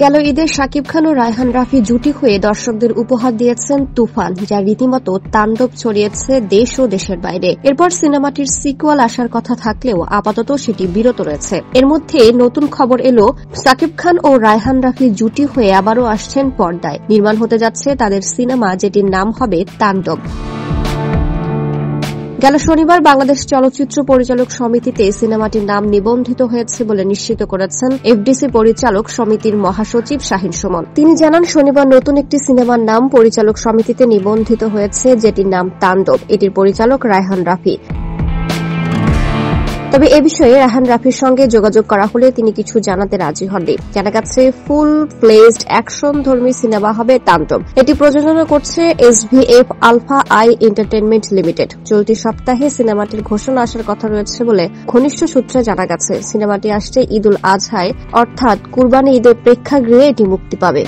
গেল ঈদে শাকিব খান ও রায়হান রাফি জুটি হয়ে দর্শকদের উপহার দিয়েছেন তুফান, যা রীতিমতো তাণ্ডব ছড়িয়েছে দেশ ও দেশের বাইরে। এরপর সিনেমাটির সিকুয়াল আসার কথা থাকলেও আপাতত সেটি বিরত রয়েছে। এর মধ্যে নতুন খবর এলো, শাকিব খান ও রায়হান রাফি জুটি হয়ে আবারও আসছেন পর্দায়। নির্মাণ হতে যাচ্ছে তাদের সিনেমা, যেটির নাম হবে তাণ্ডব। গেল শনিবার বাংলাদেশ চলচ্চিত্র পরিচালক সমিতিতে সিনেমাটির নাম নিবন্ধিত হয়েছে বলে নিশ্চিত করেছেন এফডিসি পরিচালক সমিতির মহাসচিব শাহিন সুমন। তিনি জানান, শনিবার নতুন একটি সিনেমার নাম পরিচালক সমিতিতে নিবন্ধিত হয়েছে, যেটির নাম তাণ্ডব। এটির পরিচালক রায়হান রাফি। তবে এ বিষয়ে রায়হান রাফির সঙ্গে যোগাযোগ করা হলে তিনি কিছু জানাতে রাজি হননি। জানা গেছে, ফুল ফ্লেজড অ্যাকশন ধর্মী সিনেমা হবে তাণ্ডব। এটি প্রযোজনা করছে SVF alpha I entertainment limited. চলতি সপ্তাহে সিনেমাটির ঘোষণা আসার কথা রয়েছে বলে ঘনিষ্ঠ সূত্রে জানা গেছে। সিনেমাটি আসছে ঈদুল আজহায়, অর্থাৎ কুরবানি ঈদের প্রেক্ষাগৃহে এটি মুক্তি পাবে।